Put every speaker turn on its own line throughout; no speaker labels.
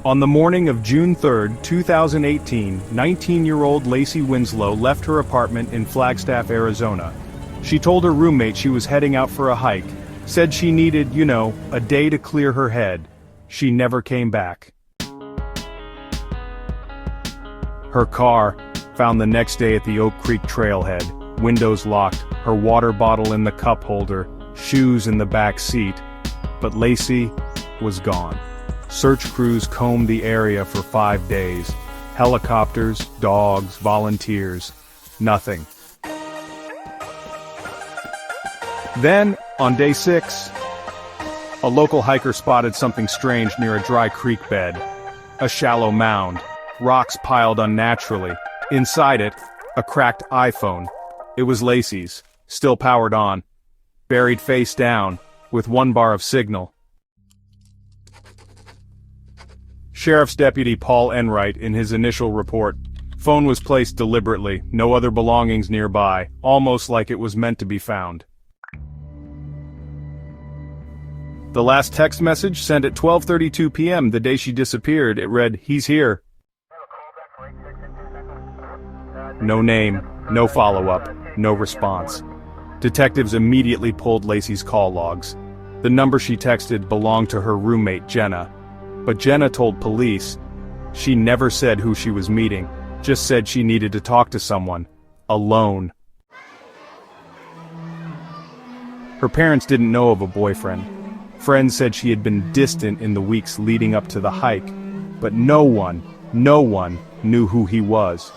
On the morning of June 3, 2018, 19-year-old Lacey Winslow left her apartment in Flagstaff, Arizona. She told her roommate she was heading out for a hike, said she needed, a day to clear her head. She never came back. Her car, found the next day at the Oak Creek trailhead, windows locked, her water bottle in the cup holder, shoes in the back seat. But Lacey was gone. Search crews combed the area for 5 days. Helicopters, dogs, volunteers. Nothing. Then, on day 6, a local hiker spotted something strange near a dry creek bed. A shallow mound, rocks piled unnaturally. Inside it, a cracked iPhone. It was Lacey's, still powered on. Buried face down, with 1 bar of signal. Sheriff's Deputy Paul Enright in his initial report. Phone was placed deliberately, no other belongings nearby, almost like it was meant to be found. The last text message sent at 12:32 p.m. the day she disappeared, it read, "He's here." No name, no follow-up, no response. Detectives immediately pulled Lacey's call logs. The number she texted belonged to her roommate Jenna. But Jenna told police she never said who she was meeting, just said she needed to talk to someone, alone. Her parents didn't know of a boyfriend. Friends said she had been distant in the weeks leading up to the hike, but no one knew who he was.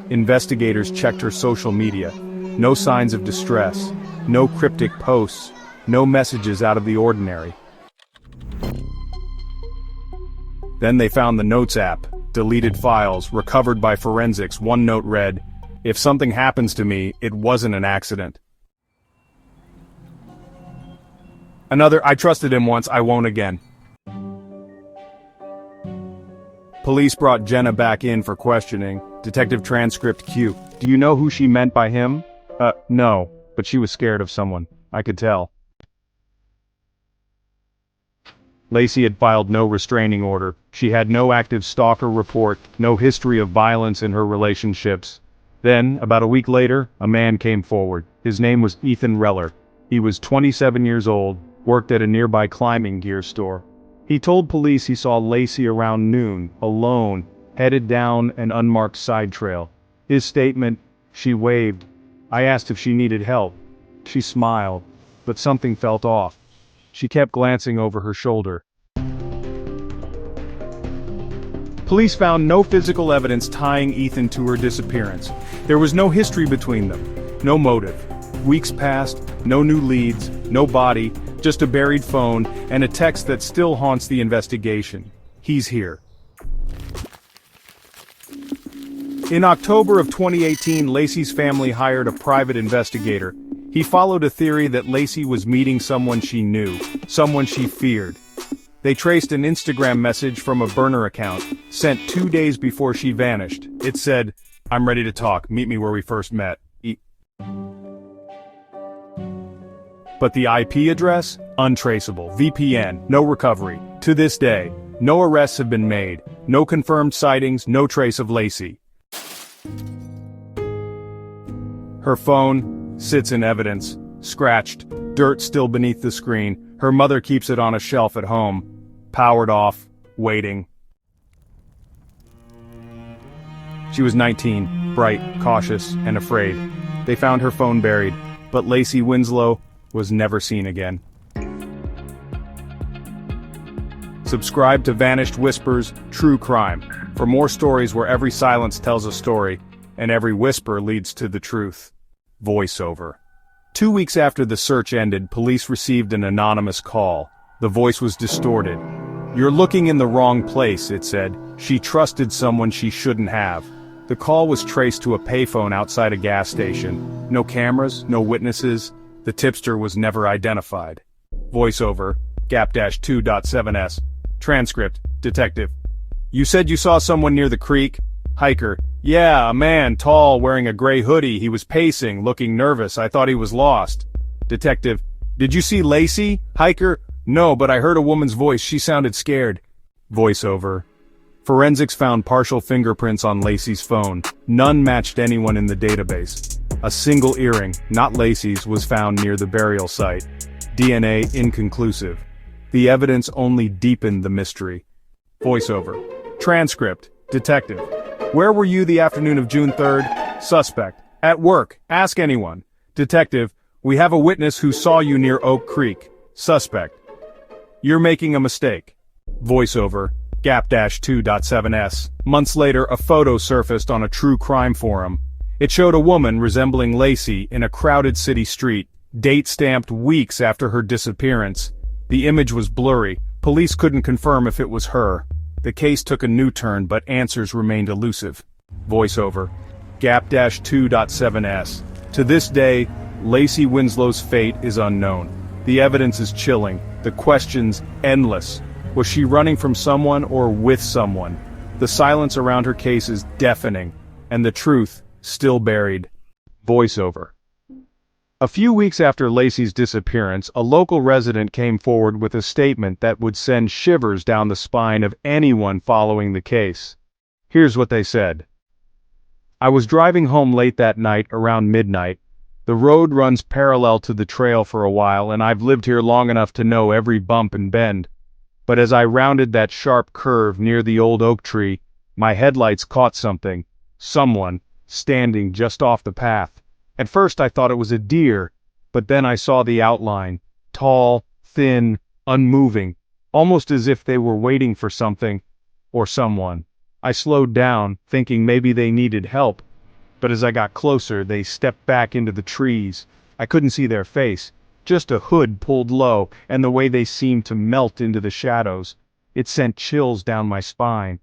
Investigators checked her social media. No signs of distress, no cryptic posts, no messages out of the ordinary. Then they found the Notes app, deleted files, recovered by forensics. One note read, "If something happens to me, it wasn't an accident." Another, "I trusted him once, I won't again." Police brought Jenna back in for questioning. Detective Transcript Q. "Do you know who she meant by him?" No, but she was scared of someone. I could tell. Lacey had filed no restraining order. She had no active stalker report, no history of violence in her relationships. Then, about a week later, a man came forward. His name was Ethan Reller. He was 27 years old, worked at a nearby climbing gear store. He told police he saw Lacey around noon, alone, headed down an unmarked side trail. His statement, "She waved. I asked if she needed help. She smiled, but something felt off. She kept glancing over her shoulder." Police found no physical evidence tying Ethan to her disappearance. There was no history between them, no motive. Weeks passed, no new leads, no body, just a buried phone, and a text that still haunts the investigation. "He's here." In October of 2018, Lacey's family hired a private investigator. He followed a theory that Lacey was meeting someone she knew, someone she feared. They traced an Instagram message from a burner account, sent 2 days before she vanished. It said, "I'm ready to talk, meet me where we first met." But the IP address? Untraceable. VPN, no recovery. To this day, no arrests have been made, no confirmed sightings, no trace of Lacey. Her phone sits in evidence, scratched, dirt still beneath the screen. Her mother keeps it on a shelf at home, powered off, waiting. She was 19, bright, cautious, and afraid. They found her phone buried, but Lacey Winslow was never seen again. Subscribe to Vanished Whispers, True Crime, for more stories where every silence tells a story, and every whisper leads to the truth. Voiceover. 2 weeks after the search ended, police received an anonymous call. The voice was distorted. "You're looking in the wrong place," it said. She trusted someone she shouldn't have. The call was traced to a payphone outside a gas station. No cameras, no witnesses. The tipster was never identified. Voiceover, gap-2.7s. Transcript, Detective. "You said you saw someone near the creek?" Hiker. "Yeah, a man, tall, wearing a gray hoodie. He was pacing, looking nervous. I thought he was lost." Detective. "Did you see Lacey?" Hiker. "No, but I heard a woman's voice. She sounded scared." Voiceover. Forensics found partial fingerprints on Lacey's phone. None matched anyone in the database. A single earring, not Lacey's, was found near the burial site. DNA inconclusive. The evidence only deepened the mystery. Voiceover. Transcript. Detective. Where were you the afternoon of June 3rd? Suspect. At work. Ask anyone. Detective. We have a witness who saw you near Oak Creek. Suspect. You're making a mistake. Voiceover. Gap-2.7s. Months later, a photo surfaced on a true crime forum. It showed a woman resembling Lacey in a crowded city street, date stamped weeks after her disappearance. The image was blurry. Police couldn't confirm if it was her. The case took a new turn, but answers remained elusive. Voiceover. Gap-2.7s. To this day, Lacey Winslow's fate is unknown. The evidence is chilling, the questions endless. Was she running from someone or with someone? The silence around her case is deafening, and the truth still buried. Voiceover. A few weeks after Lacey's disappearance, a local resident came forward with a statement that would send shivers down the spine of anyone following the case. Here's what they said. I was driving home late that night around midnight. The road runs parallel to the trail for a while, and I've lived here long enough to know every bump and bend. But as I rounded that sharp curve near the old oak tree, my headlights caught something. Someone, standing just off the path. At first I thought it was a deer, but then I saw the outline. Tall, thin, unmoving, almost as if they were waiting for something, or someone. I slowed down, thinking maybe they needed help, but as I got closer, they stepped back into the trees. I couldn't see their face, just a hood pulled low, and the way they seemed to melt into the shadows. It sent chills down my spine.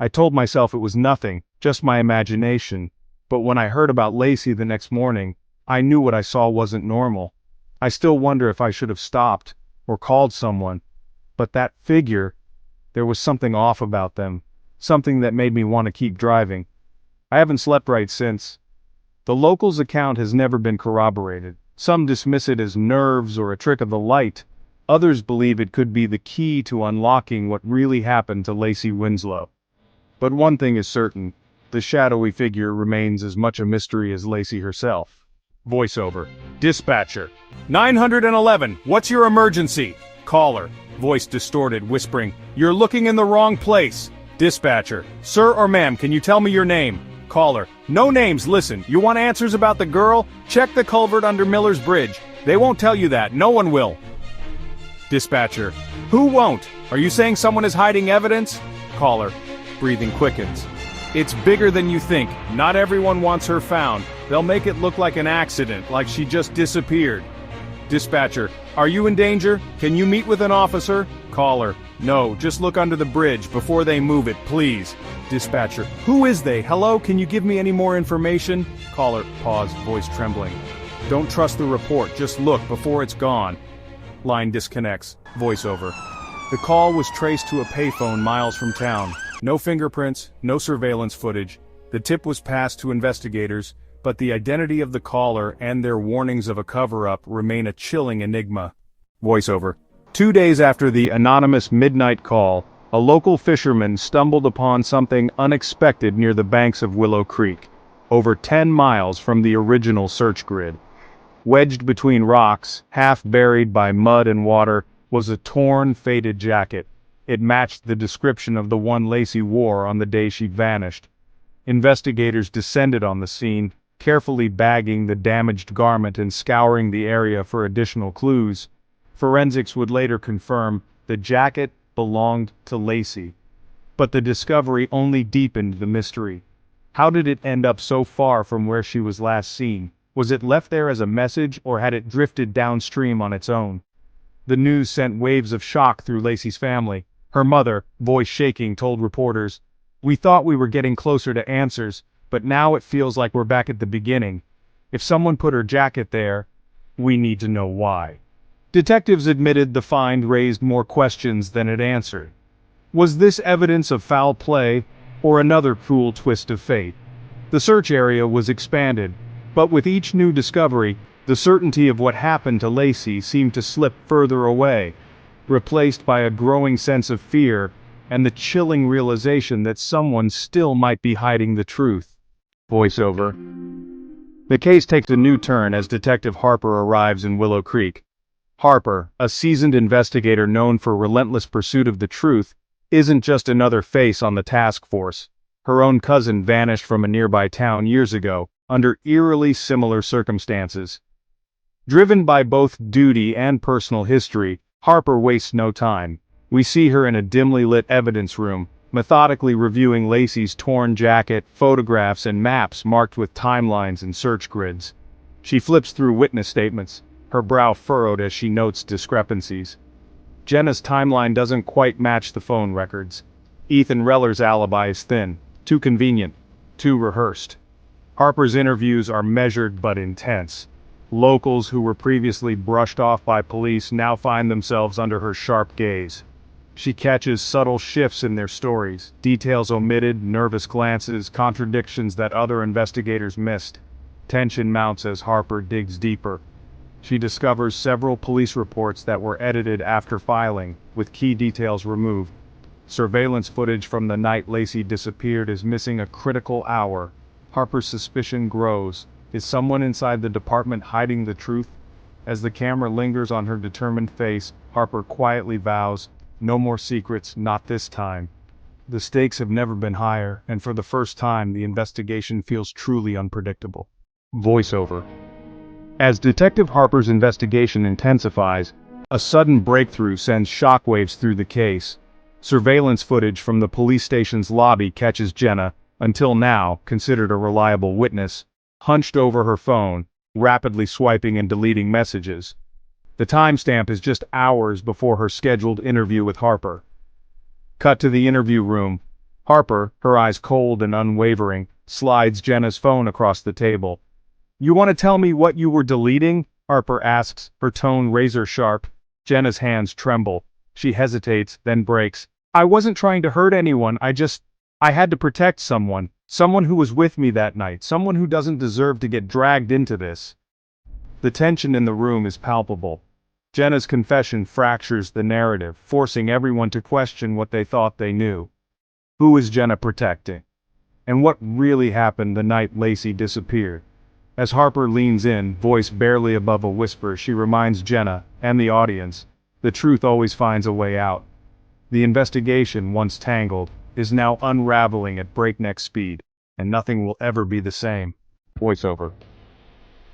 I told myself it was nothing, just my imagination, but when I heard about Lacey the next morning, I knew what I saw wasn't normal. I still wonder if I should have stopped, or called someone. But that figure, there was something off about them, something that made me want to keep driving. I haven't slept right since. The locals' account has never been corroborated. Some dismiss it as nerves or a trick of the light. Others believe it could be the key to unlocking what really happened to Lacey Winslow. But one thing is certain, the shadowy figure remains as much a mystery as Lacey herself. Voiceover. Dispatcher. 911, what's your emergency? Caller. Voice distorted, whispering, you're looking in the wrong place. Dispatcher. Sir or ma'am, can you tell me your name? Caller. No names, listen, you want answers about the girl? Check the culvert under Miller's Bridge. They won't tell you that, no one will. Dispatcher. Who won't? Are you saying someone is hiding evidence? Caller. Breathing quickens. It's bigger than you think. Not everyone wants her found. They'll make it look like an accident, like she just disappeared. Dispatcher. Are you in danger? Can you meet with an officer? Caller. No, just look under the bridge before they move it, please. Dispatcher. Who is they? Hello, can you give me any more information? Caller. Pause, voice trembling. Don't trust the report, just look before it's gone. Line disconnects. Voiceover. The call was traced to a payphone miles from town. No fingerprints, no surveillance footage. The tip was passed to investigators, but the identity of the caller and their warnings of a cover-up remain a chilling enigma. Voiceover. 2 days after the anonymous midnight call, a local fisherman stumbled upon something unexpected near the banks of Willow Creek, over 10 miles from the original search grid. Wedged between rocks, half buried by mud and water, was a torn, faded jacket. It matched the description of the one Lacey wore on the day she vanished. Investigators descended on the scene, carefully bagging the damaged garment and scouring the area for additional clues. Forensics would later confirm the jacket belonged to Lacey. But the discovery only deepened the mystery. How did it end up so far from where she was last seen? Was it left there as a message, or had it drifted downstream on its own? The news sent waves of shock through Lacey's family. Her mother, voice shaking, told reporters, "We thought we were getting closer to answers, but now it feels like we're back at the beginning. If someone put her jacket there, we need to know why." Detectives admitted the find raised more questions than it answered. Was this evidence of foul play, or another cruel twist of fate? The search area was expanded, but with each new discovery, the certainty of what happened to Lacey seemed to slip further away, replaced by a growing sense of fear and the chilling realization that someone still might be hiding the truth. Voiceover. The case takes a new turn as Detective Harper arrives in Willow Creek. Harper, a seasoned investigator known for relentless pursuit of the truth, isn't just another face on the task force. Her own cousin vanished from a nearby town years ago, under eerily similar circumstances. Driven by both duty and personal history, Harper wastes no time. We see her in a dimly lit evidence room, methodically reviewing Lacey's torn jacket, photographs and maps marked with timelines and search grids. She flips through witness statements, her brow furrowed as she notes discrepancies. Jenna's timeline doesn't quite match the phone records. Ethan Reller's alibi is thin, too convenient, too rehearsed. Harper's interviews are measured but intense. Locals who were previously brushed off by police now find themselves under her sharp gaze. She catches subtle shifts in their stories, details omitted, nervous glances, contradictions that other investigators missed. Tension mounts as Harper digs deeper. She discovers several police reports that were edited after filing, with key details removed. Surveillance footage from the night Lacey disappeared is missing a critical hour. Harper's suspicion grows. Is someone inside the department hiding the truth? As the camera lingers on her determined face, Harper quietly vows, "No more secrets, not this time." The stakes have never been higher, and for the first time the investigation feels truly unpredictable. Voiceover. As Detective Harper's investigation intensifies, a sudden breakthrough sends shockwaves through the case. Surveillance footage from the police station's lobby catches Jenna, until now considered a reliable witness, hunched over her phone, rapidly swiping and deleting messages. The timestamp is just hours before her scheduled interview with Harper. Cut to the interview room. Harper, her eyes cold and unwavering, slides Jenna's phone across the table. "You want to tell me what you were deleting?" Harper asks, her tone razor sharp. Jenna's hands tremble. She hesitates, then breaks. "I wasn't trying to hurt anyone, I had to protect someone. Someone who was with me that night, someone who doesn't deserve to get dragged into this." The tension in the room is palpable. Jenna's confession fractures the narrative, forcing everyone to question what they thought they knew. Who is Jenna protecting? And what really happened the night Lacey disappeared? As Harper leans in, voice barely above a whisper, she reminds Jenna, and the audience, the truth always finds a way out. The investigation, once tangled, is now unraveling at breakneck speed, and nothing will ever be the same. Voiceover.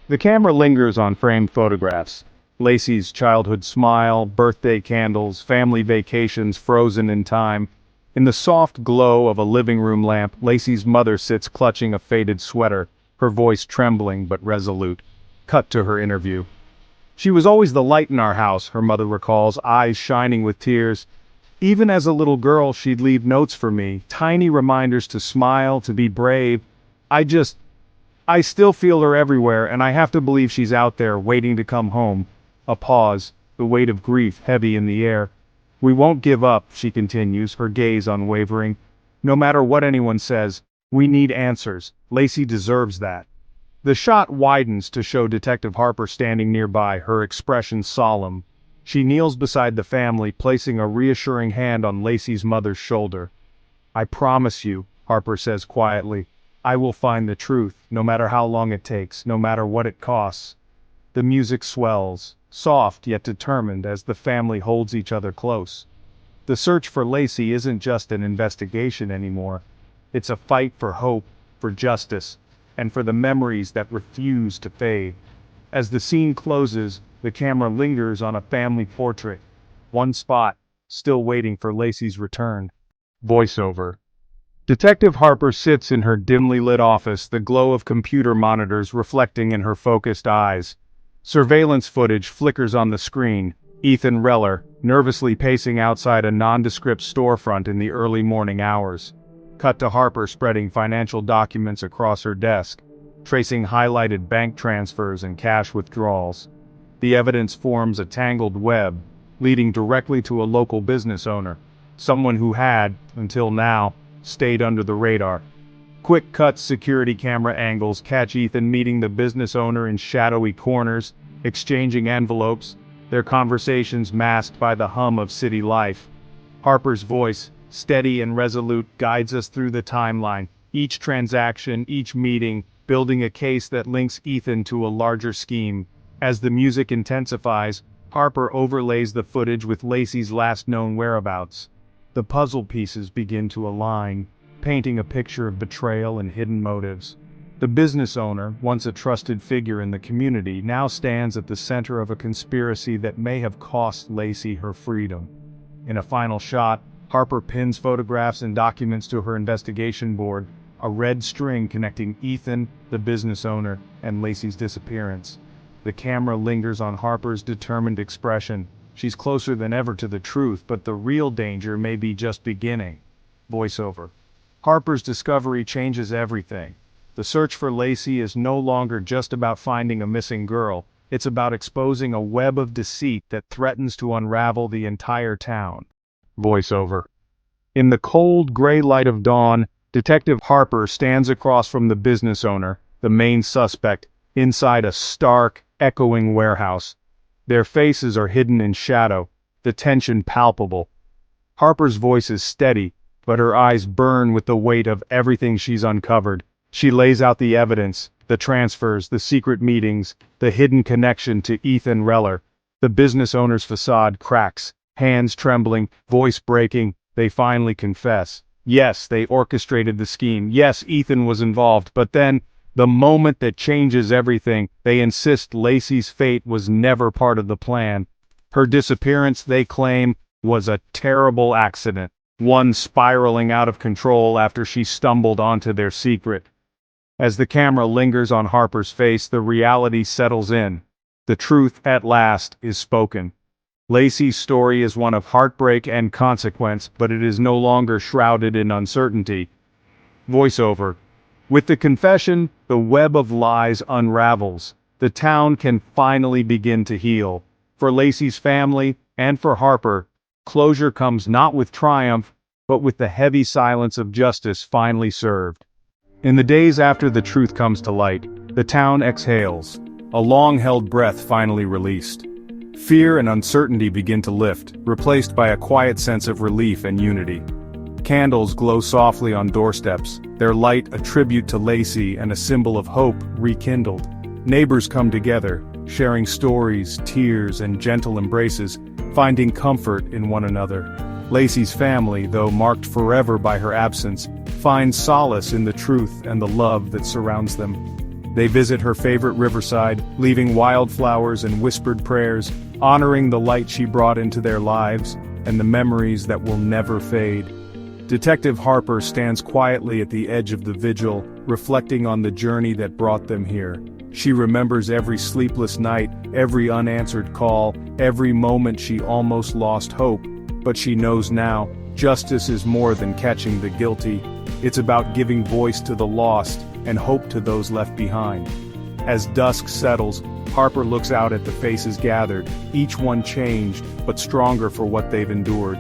The camera lingers on framed photographs. Lacey's childhood smile, birthday candles, family vacations frozen in time. In the soft glow of a living room lamp, Lacey's mother sits clutching a faded sweater, her voice trembling but resolute. Cut to her interview. "She was always the light in our house," her mother recalls, eyes shining with tears. "Even as a little girl, she'd leave notes for me, tiny reminders to smile, to be brave. I still feel her everywhere, and I have to believe she's out there, waiting to come home." A pause, the weight of grief heavy in the air. "We won't give up," she continues, her gaze unwavering. "No matter what anyone says, we need answers. Lacey deserves that." The shot widens to show Detective Harper standing nearby, her expression solemn. She kneels beside the family, placing a reassuring hand on Lacey's mother's shoulder. "I promise you," Harper says quietly, "I will find the truth, no matter how long it takes, no matter what it costs." The music swells, soft yet determined as the family holds each other close. The search for Lacey isn't just an investigation anymore. It's a fight for hope, for justice, and for the memories that refuse to fade. As the scene closes, the camera lingers on a family portrait. One spot, still waiting for Lacey's return. Voiceover. Detective Harper sits in her dimly lit office, the glow of computer monitors reflecting in her focused eyes. Surveillance footage flickers on the screen. Ethan Reller, nervously pacing outside a nondescript storefront in the early morning hours. Cut to Harper spreading financial documents across her desk, tracing highlighted bank transfers and cash withdrawals. The evidence forms a tangled web, leading directly to a local business owner, someone who had, until now, stayed under the radar. Quick cuts security camera angles catch Ethan meeting the business owner in shadowy corners, exchanging envelopes, their conversations masked by the hum of city life. Harper's voice, steady and resolute, guides us through the timeline, each transaction, each meeting, building a case that links Ethan to a larger scheme. As the music intensifies, Harper overlays the footage with Lacey's last known whereabouts. The puzzle pieces begin to align, painting a picture of betrayal and hidden motives. The business owner, once a trusted figure in the community, now stands at the center of a conspiracy that may have cost Lacey her freedom. In a final shot, Harper pins photographs and documents to her investigation board, a red string connecting Ethan, the business owner, and Lacey's disappearance. The camera lingers on Harper's determined expression. She's closer than ever to the truth, but the real danger may be just beginning. Voiceover. Harper's discovery changes everything. The search for Lacey is no longer just about finding a missing girl. It's about exposing a web of deceit that threatens to unravel the entire town. Voiceover. In the cold, gray light of dawn, Detective Harper stands across from the business owner, the main suspect, inside a stark, echoing warehouse. Their faces are hidden in shadow, the tension palpable. Harper's voice is steady, but her eyes burn with the weight of everything she's uncovered. She lays out the evidence, the transfers, the secret meetings, the hidden connection to Ethan Reller. The business owner's facade cracks, hands trembling, voice breaking. They finally confess. Yes, they orchestrated the scheme. Yes, Ethan was involved. But then, the moment that changes everything, they insist Lacey's fate was never part of the plan. Her disappearance, they claim, was a terrible accident, one spiraling out of control after she stumbled onto their secret. As the camera lingers on Harper's face, the reality settles in. The truth, at last, is spoken. Lacey's story is one of heartbreak and consequence, but it is no longer shrouded in uncertainty. Voiceover. With the confession, the web of lies unravels. The town can finally begin to heal. For Lacey's family, and for Harper, closure comes not with triumph, but with the heavy silence of justice finally served. In the days after the truth comes to light, the town exhales, a long-held breath finally released. Fear and uncertainty begin to lift, replaced by a quiet sense of relief and unity. Candles glow softly on doorsteps, their light a tribute to Lacey and a symbol of hope rekindled. Neighbors come together, sharing stories, tears, and gentle embraces, finding comfort in one another. Lacey's family, though marked forever by her absence, finds solace in the truth and the love that surrounds them. They visit her favorite riverside, leaving wildflowers and whispered prayers, honoring the light she brought into their lives and the memories that will never fade. Detective Harper stands quietly at the edge of the vigil, reflecting on the journey that brought them here. She remembers every sleepless night, every unanswered call, every moment she almost lost hope. But she knows now, justice is more than catching the guilty. It's about giving voice to the lost and hope to those left behind. As dusk settles, Harper looks out at the faces gathered, each one changed, but stronger for what they've endured.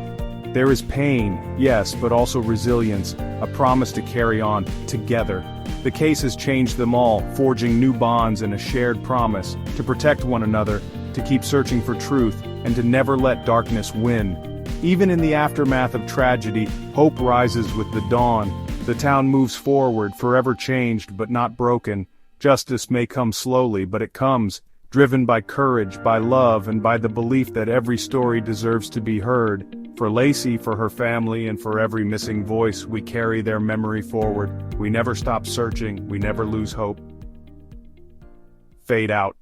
There is pain, yes, but also resilience, a promise to carry on, together. The case has changed them all, forging new bonds and a shared promise, to protect one another, to keep searching for truth, and to never let darkness win. Even in the aftermath of tragedy, hope rises with the dawn. The town moves forward, forever changed but not broken. Justice may come slowly, but it comes, driven by courage, by love, and by the belief that every story deserves to be heard. For Lacey, for her family, and for every missing voice, we carry their memory forward. We never stop searching, we never lose hope. Fade out.